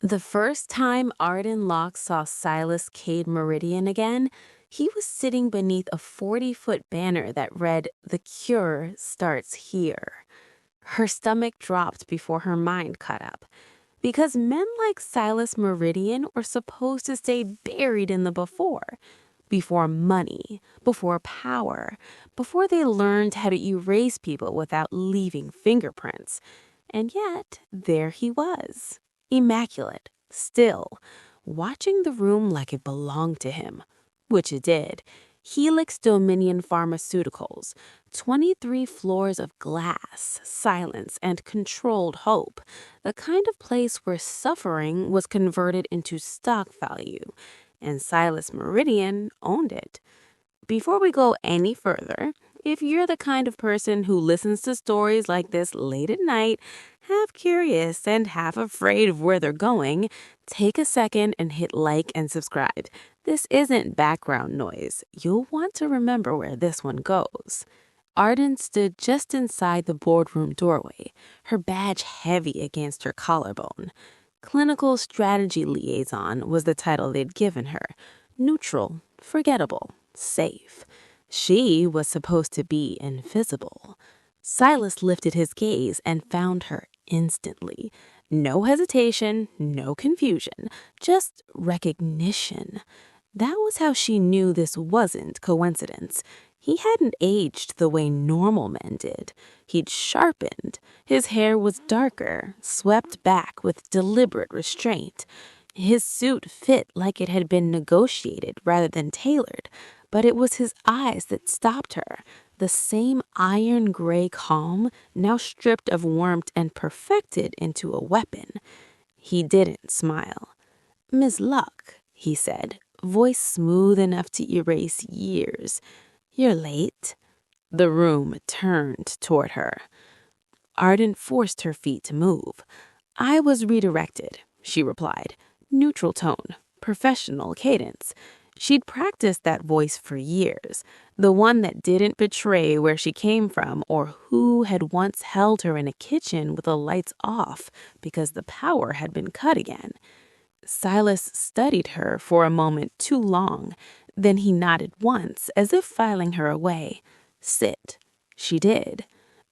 The first time Arden Locke saw Silas Meridian again, he was sitting beneath a 40-foot banner that read, "The cure starts here." Her stomach dropped before her mind caught up. Because men like Silas Meridian were supposed to stay buried in the before money, before power, before they learned how to erase people without leaving fingerprints. And yet, there he was, immaculate, still, watching the room like it belonged to him, which it did. Helix Dominion Pharmaceuticals, 23 floors of glass, silence, and controlled hope, the kind of place where suffering was converted into stock value, and Silas Meridian owned it. Before we go any further, if you're the kind of person who listens to stories like this late at night, half curious and half afraid of where they're going, take a second and hit like and subscribe. This isn't background noise. You'll want to remember where this one goes. Arden stood just inside the boardroom doorway, her badge heavy against her collarbone. Clinical Strategy Liaison was the title they'd given her. Neutral, forgettable, safe. She was supposed to be invisible. Silas lifted his gaze and found her instantly. No hesitation, no confusion, just recognition. That was how she knew this wasn't coincidence. He hadn't aged the way normal men did. He'd sharpened. His hair was darker, swept back with deliberate restraint. His suit fit like it had been negotiated rather than tailored, but it was his eyes that stopped her. The same iron gray calm, now stripped of warmth and perfected into a weapon. He didn't smile. "Miss Luck," he said, voice smooth enough to erase years. "You're late." The room turned toward her. Arden forced her feet to move. "I was redirected," she replied. Neutral tone, professional cadence. She'd practiced that voice for years, the one that didn't betray where she came from or who had once held her in a kitchen with the lights off because the power had been cut again. Silas studied her for a moment too long. Then he nodded once, as if filing her away. "Sit." She did.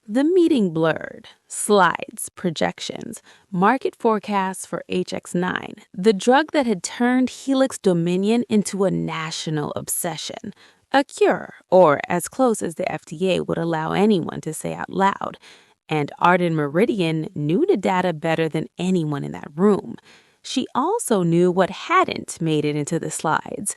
The meeting blurred. Slides, projections, market forecasts for HX9, the drug that had turned Helix Dominion into a national obsession. A cure, or as close as the FDA would allow anyone to say out loud. And Arden Meridian knew the data better than anyone in that room. She also knew what hadn't made it into the slides.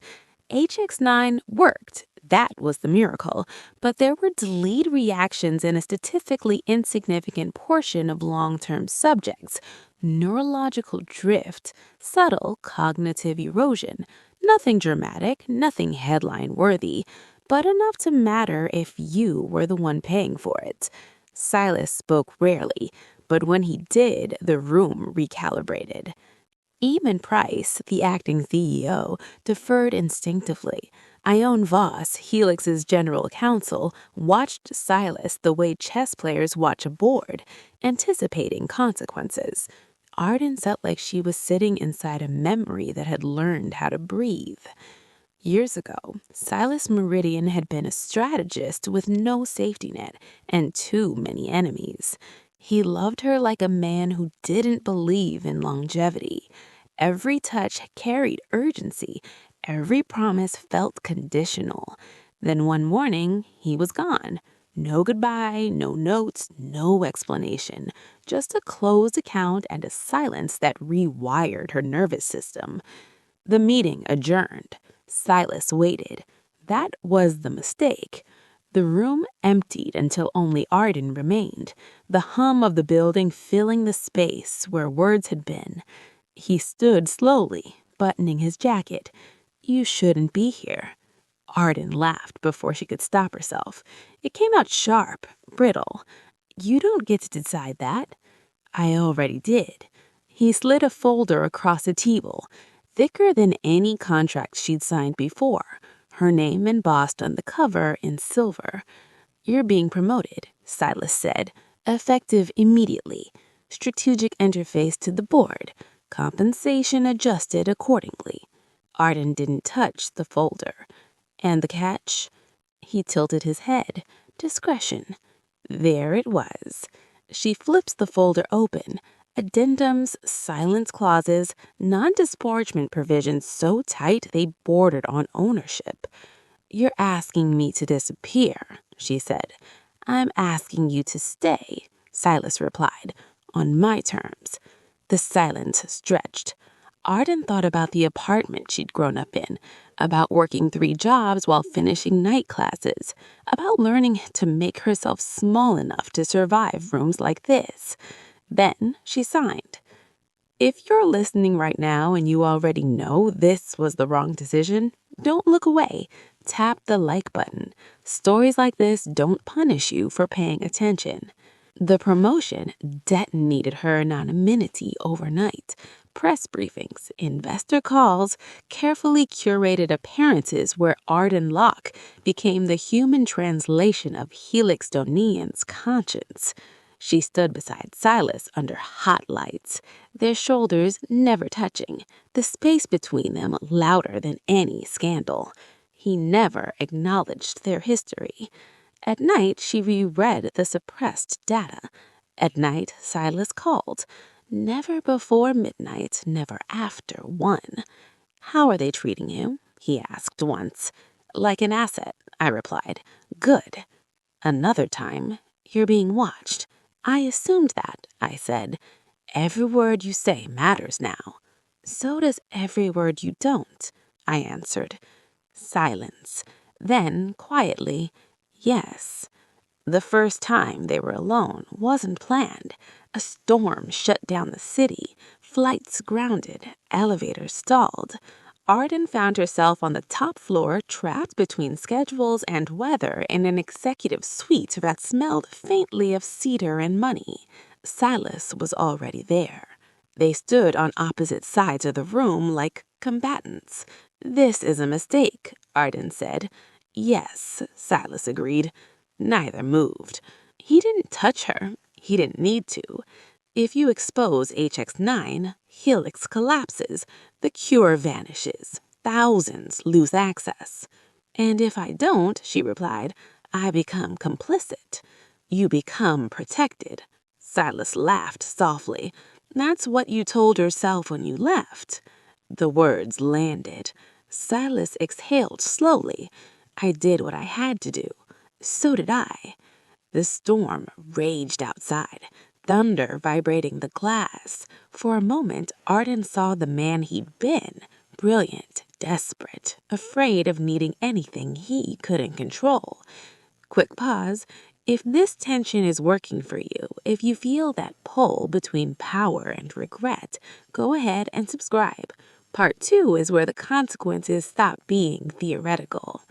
HX9 worked. That was the miracle. But there were delayed reactions in a statistically insignificant portion of long-term subjects. Neurological drift, subtle cognitive erosion. Nothing dramatic, nothing headline-worthy, but enough to matter if you were the one paying for it. Silas spoke rarely, but when he did, the room recalibrated. Eamon Price, the acting CEO, deferred instinctively. Ione Voss, Helix's general counsel, watched Silas the way chess players watch a board, anticipating consequences. Arden felt like she was sitting inside a memory that had learned how to breathe. Years ago, Silas Meridian had been a strategist with no safety net and too many enemies. He loved her like a man who didn't believe in longevity. Every touch carried urgency. Every promise felt conditional. Then one morning, he was gone. No goodbye, no notes, no explanation. Just a closed account and a silence that rewired her nervous system. The meeting adjourned. Silas waited. That was the mistake. The room emptied until only Arden remained, the hum of the building filling the space where words had been. He stood slowly, buttoning his jacket. "You shouldn't be here." Arden laughed before she could stop herself. It came out sharp, brittle. "You don't get to decide that." "I already did." He slid a folder across the table, thicker than any contract she'd signed before, her name embossed on the cover in silver. "You're being promoted," Silas said, "effective immediately. Strategic interface to the board. Compensation adjusted accordingly. Arden didn't touch the folder. And the catch? He tilted his head. Discretion. There it was. She flips the folder open. Addendums, silence clauses, non-disparagement provisions so tight they bordered on ownership. You're asking me to disappear, she said. I'm asking you to stay, Silas replied, on my terms. The silence stretched. Arden thought about the apartment she'd grown up in, about working 3 jobs while finishing night classes, about learning to make herself small enough to survive rooms like this. Then she signed. If you're listening right now and you already know this was the wrong decision, don't look away. Tap the like button. Stories like this don't punish you for paying attention. The promotion detonated her anonymity overnight. Press briefings, investor calls, carefully curated appearances where Arden Locke became the human translation of Helixdonian's conscience. She stood beside Silas under hot lights, their shoulders never touching, the space between them louder than any scandal. He never acknowledged their history. At night, she reread the suppressed data. At night, Silas called. Never before midnight, never after 1. How are they treating you? He asked once. Like an asset, I replied. Good. Another time, you're being watched. I assumed that, I said. Every word you say matters now. So does every word you don't, I answered. Silence. Then, quietly, yes. The first time they were alone wasn't planned. A storm shut down the city. Flights grounded. Elevators stalled. Arden found herself on the top floor, trapped between schedules and weather in an executive suite that smelled faintly of cedar and money. Silas was already there. They stood on opposite sides of the room like combatants. This is a mistake, Arden said. Yes, Silas agreed. Neither moved. He didn't touch her. He didn't need to. If you expose HX9, Helix collapses. The cure vanishes. Thousands lose access. And if I don't, she replied, I become complicit. You become protected. Silas laughed softly. That's what you told yourself when you left. The words landed. Silas exhaled slowly. I did what I had to do. So did I. The storm raged outside, thunder vibrating the glass. For a moment, Arden saw the man he'd been, brilliant, desperate, afraid of needing anything he couldn't control. Quick pause. If this tension is working for you, if you feel that pull between power and regret, go ahead and subscribe. Part 2 is where the consequences stop being theoretical.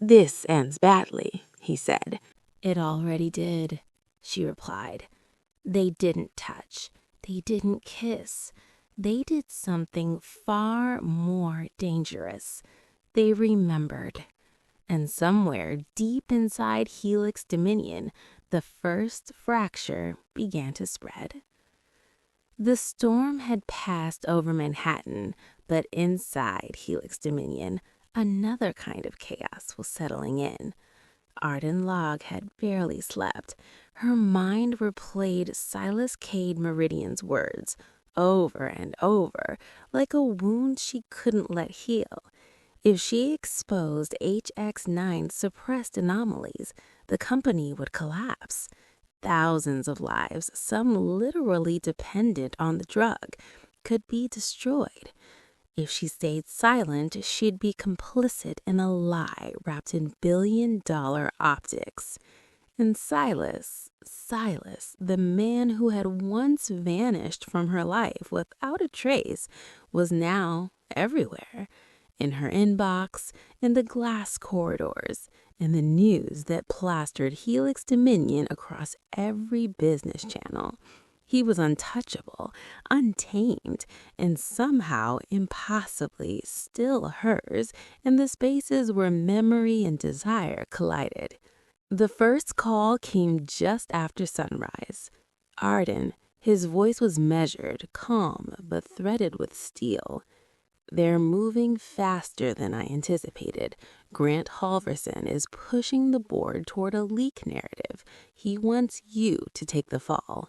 This ends badly, he said. It already did, she replied. They didn't touch. They didn't kiss. They did something far more dangerous. They remembered. And somewhere deep inside Helix Dominion, the first fracture began to spread. The storm had passed over Manhattan, but inside Helix Dominion, another kind of chaos was settling in. Arden Locke had barely slept. Her mind replayed Silas Meridian's words over and over, like a wound she couldn't let heal. If she exposed HX9's suppressed anomalies, the company would collapse. Thousands of lives, some literally dependent on the drug, could be destroyed. If she stayed silent, she'd be complicit in a lie wrapped in billion-dollar optics. And Silas, the man who had once vanished from her life without a trace, was now everywhere. In her inbox, in the glass corridors, in the news that plastered Helix Dominion across every business channel. He was untouchable, untamed, and somehow impossibly still hers in the spaces where memory and desire collided. The first call came just after sunrise. Arden, His voice was measured, calm, but threaded with steel. They're moving faster than I anticipated. Grant Halverson is pushing the board toward a leak narrative. He wants you to take the fall.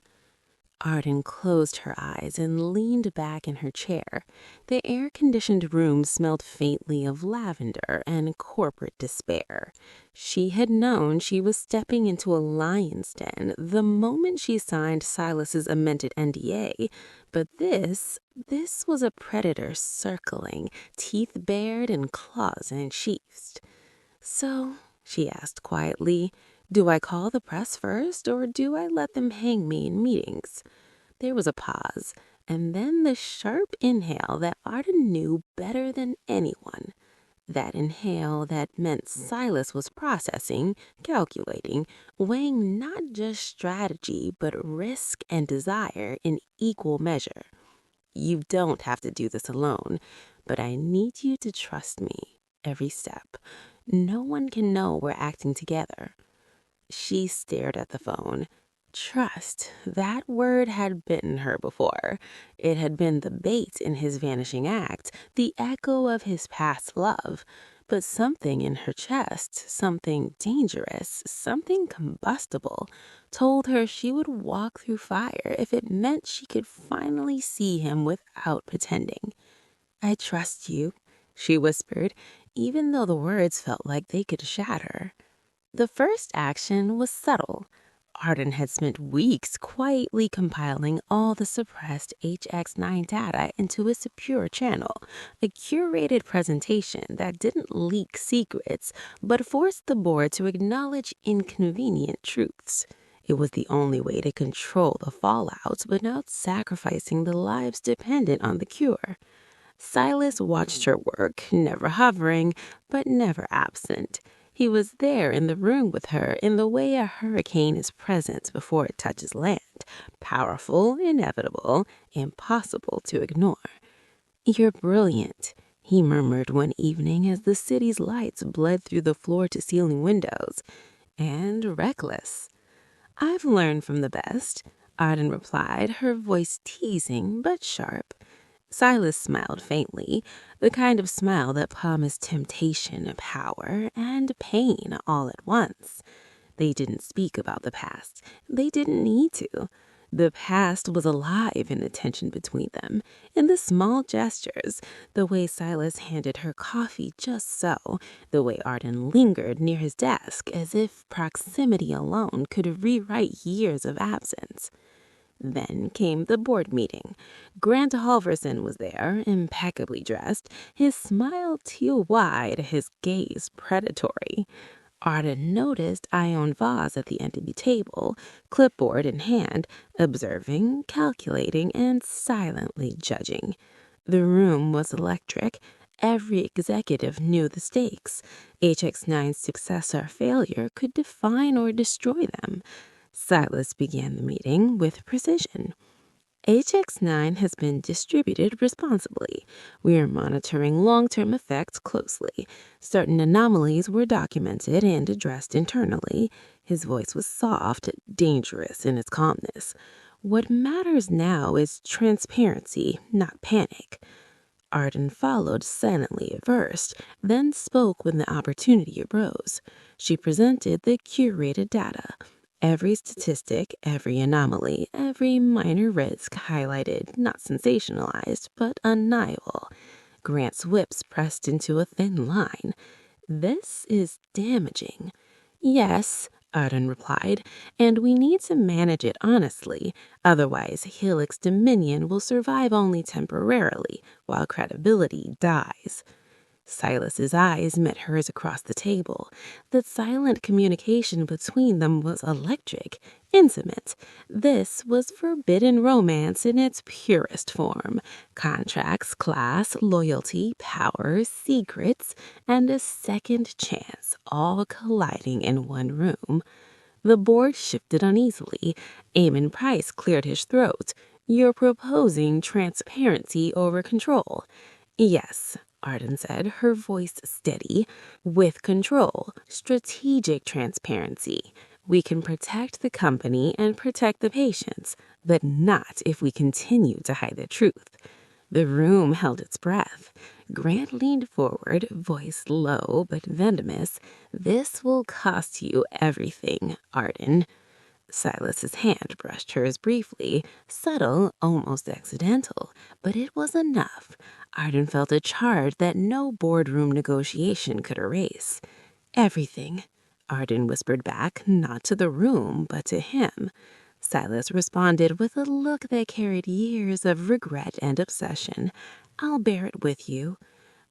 Arden closed her eyes and leaned back in her chair. The air-conditioned room smelled faintly of lavender and corporate despair. She had known she was stepping into a lion's den the moment she signed Silas's amended NDA, but this was a predator circling, teeth bared and claws unsheathed. "So," she asked quietly, "do I call the press first, or do I let them hang me in meetings?" There was a pause, and then the sharp inhale that Arden knew better than anyone. That inhale that meant Silas was processing, calculating, weighing not just strategy, but risk and desire in equal measure. "You don't have to do this alone, but I need you to trust me every step. No one can know we're acting together." She stared at the phone. Trust, that word had bitten her before. It had been the bait in his vanishing act, the echo of his past love. But something in her chest, something dangerous, something combustible, told her she would walk through fire if it meant she could finally see him without pretending. "I trust you," she whispered, even though the words felt like they could shatter. The first action was subtle. Arden had spent weeks quietly compiling all the suppressed HX9 data into a secure channel, a curated presentation that didn't leak secrets, but forced the board to acknowledge inconvenient truths. It was the only way to control the fallout without sacrificing the lives dependent on the cure. Silas watched her work, never hovering, but never absent. He was there in the room with her in the way a hurricane is present before it touches land, powerful, inevitable, impossible to ignore. "You're brilliant," he murmured one evening as the city's lights bled through the floor-to-ceiling windows, "and reckless." "I've learned from the best," Arden replied, her voice teasing but sharp. Silas smiled faintly, the kind of smile that promised temptation, power, and pain all at once. They didn't speak about the past. They didn't need to. The past was alive in the tension between them, in the small gestures, the way Silas handed her coffee just so, the way Arden lingered near his desk as if proximity alone could rewrite years of absence. Then came the board meeting. Grant Halverson was there, impeccably dressed, his smile teal-wide, his gaze predatory. Arden noticed Ione Vaz at the end of the table, clipboard in hand, observing, calculating, and silently judging. The room was electric. Every executive knew the stakes. HX9's success or failure could define or destroy them. Silas began the meeting with precision. "HX9 has been distributed responsibly. We are monitoring long-term effects closely. Certain anomalies were documented and addressed internally." His voice was soft, dangerous in its calmness. "What matters now is transparency, not panic." Arden followed silently at first, then spoke when the opportunity arose. She presented the curated data. Every statistic, every anomaly, every minor risk highlighted, not sensationalized, but undeniable. Grant's whips pressed into a thin line. "This is damaging." "Yes," Arden replied, "and we need to manage it honestly. Otherwise, Helix Dominion will survive only temporarily, while credibility dies." Silas's eyes met hers across the table. The silent communication between them was electric, intimate. This was forbidden romance in its purest form. Contracts, class, loyalty, power, secrets, and a second chance, all colliding in one room. The board shifted uneasily. Eamon Price cleared his throat. "You're proposing transparency over control." "Yes," Arden said, her voice steady. "With control, strategic transparency. We can protect the company and protect the patients, but not if we continue to hide the truth. The room held its breath. Grant leaned forward, voice low but venomous. This will cost you everything, Arden. Silas's hand brushed hers briefly, subtle, almost accidental, but it was enough. Arden felt a charge that no boardroom negotiation could erase. Everything, Arden whispered back, not to the room, but to him. Silas responded with a look that carried years of regret and obsession. I'll bear it with you.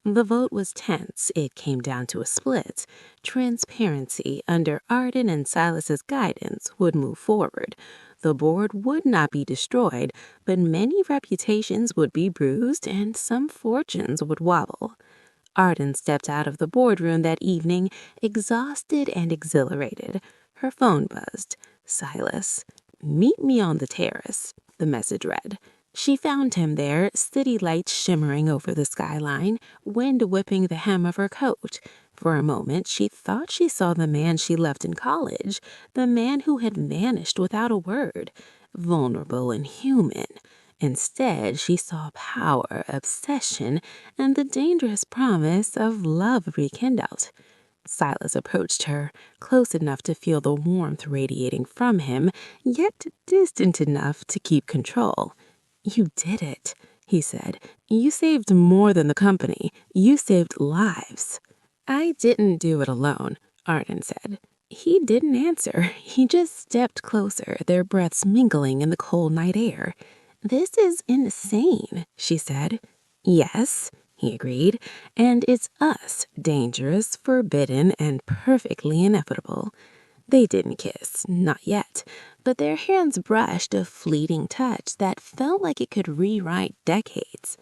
The vote was tense. It came down to a split. Transparency under Arden and Silas's guidance would move forward. The board would not be destroyed, but many reputations would be bruised and some fortunes would wobble. Arden stepped out of the boardroom that evening, exhausted and exhilarated. Her phone buzzed. Silas. Meet me on the terrace, the message read. She found him there, city lights shimmering over the skyline, wind whipping the hem of her coat. For a moment, she thought she saw the man she loved in college, the man who had vanished without a word, vulnerable and human. Instead, she saw power, obsession, and the dangerous promise of love rekindled. Silas approached her, close enough to feel the warmth radiating from him, yet distant enough to keep control. You did it, he said. You saved more than the company. You saved lives. I didn't do it alone, Arden said. He didn't answer. He just stepped closer, their breaths mingling in the cold night air. This is insane, she said. Yes, he agreed, and it's us, dangerous, forbidden, and perfectly inevitable. They didn't kiss, not yet, but their hands brushed a fleeting touch that felt like it could rewrite decades.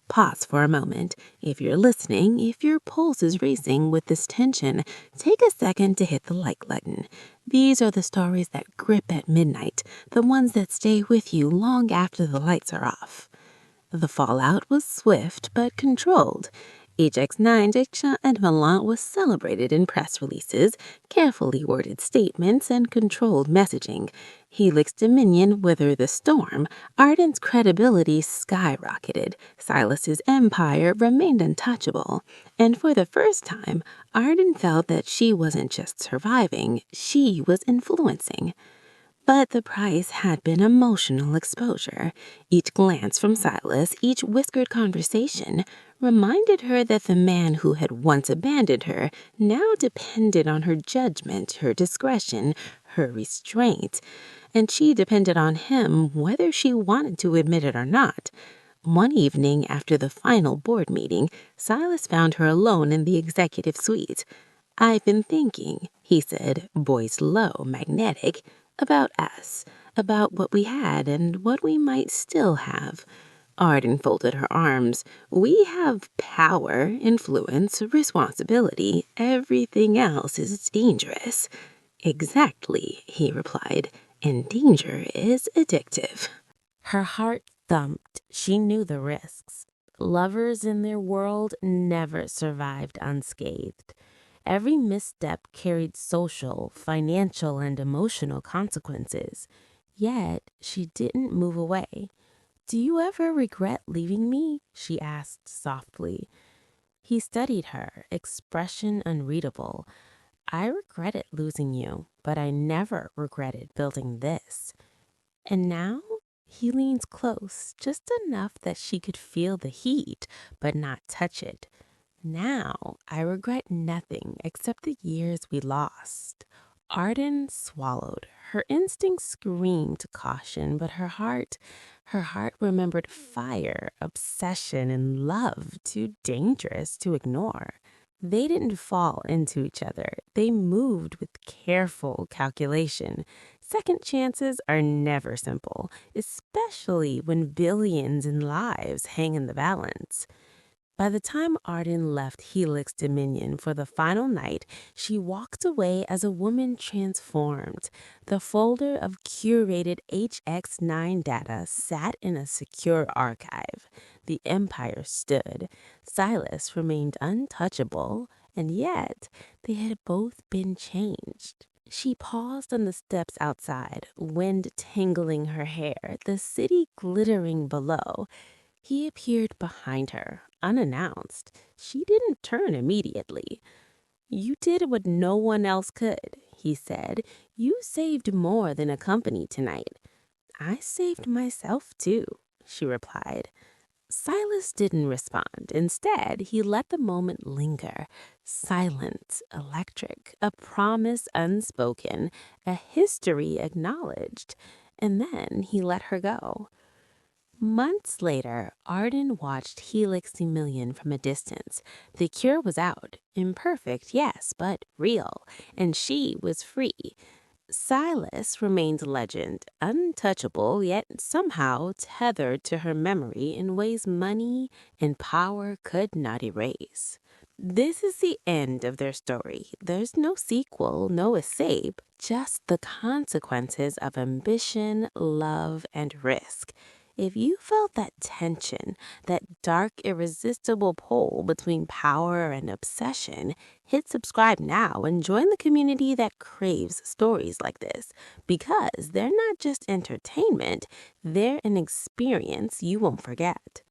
Pause for a moment. If you're listening, if your pulse is racing with this tension, take a second to hit the like button. These are the stories that grip at midnight, the ones that stay with you long after the lights are off. The fallout was swift but controlled. HX9 Diksha and Milan was celebrated in press releases, carefully worded statements, and controlled messaging. Helix Dominion withered the storm. Arden's credibility skyrocketed. Silas's empire remained untouchable. And for the first time, Arden felt that she wasn't just surviving, she was influencing. But the price had been emotional exposure. Each glance from Silas, each whispered conversation, reminded her that the man who had once abandoned her now depended on her judgment, her discretion, her restraint, and she depended on him whether she wanted to admit it or not. One evening after the final board meeting, Silas found her alone in the executive suite. I've been thinking, he said, voice low, magnetic, about us, about what we had and what we might still have. Arden folded her arms. We have power, influence, responsibility. Everything else is dangerous. Exactly, he replied, and danger is addictive. Her heart thumped. She knew the risks. Lovers in their world never survived unscathed. Every misstep carried social, financial, and emotional consequences. Yet she didn't move away. Do you ever regret leaving me? She asked softly. He studied her, expression unreadable. I regretted losing you, but I never regretted building this. And now he leans close, just enough that she could feel the heat, but not touch it. Now I regret nothing except the years we lost. Arden swallowed. Her instincts screamed caution, but her heart remembered fire, obsession, and love too dangerous to ignore. They didn't fall into each other. They moved with careful calculation. Second chances are never simple, especially when billions in lives hang in the balance. By the time Arden left Helix Dominion for the final night, she walked away as a woman transformed. The folder of curated HX9 data sat in a secure archive. The empire stood. Silas remained untouchable, and yet they had both been changed. She paused on the steps outside, wind tangling her hair, the city glittering below. He appeared behind her, unannounced. She didn't turn immediately. "You did what no one else could," he said. "You saved more than a company tonight." "I saved myself too," she replied. Silas didn't respond. Instead, he let the moment linger. Silent, electric, a promise unspoken, a history acknowledged. And then he let her go. Months later, Arden watched Helix Emilion from a distance. The cure was out. Imperfect, yes, but real. And she was free. Silas remained legend, untouchable, yet somehow tethered to her memory in ways money and power could not erase. This is the end of their story. There's no sequel, no escape, just the consequences of ambition, love, and risk. If you felt that tension, that dark, irresistible pull between power and obsession, hit subscribe now and join the community that craves stories like this, because they're not just entertainment, they're an experience you won't forget.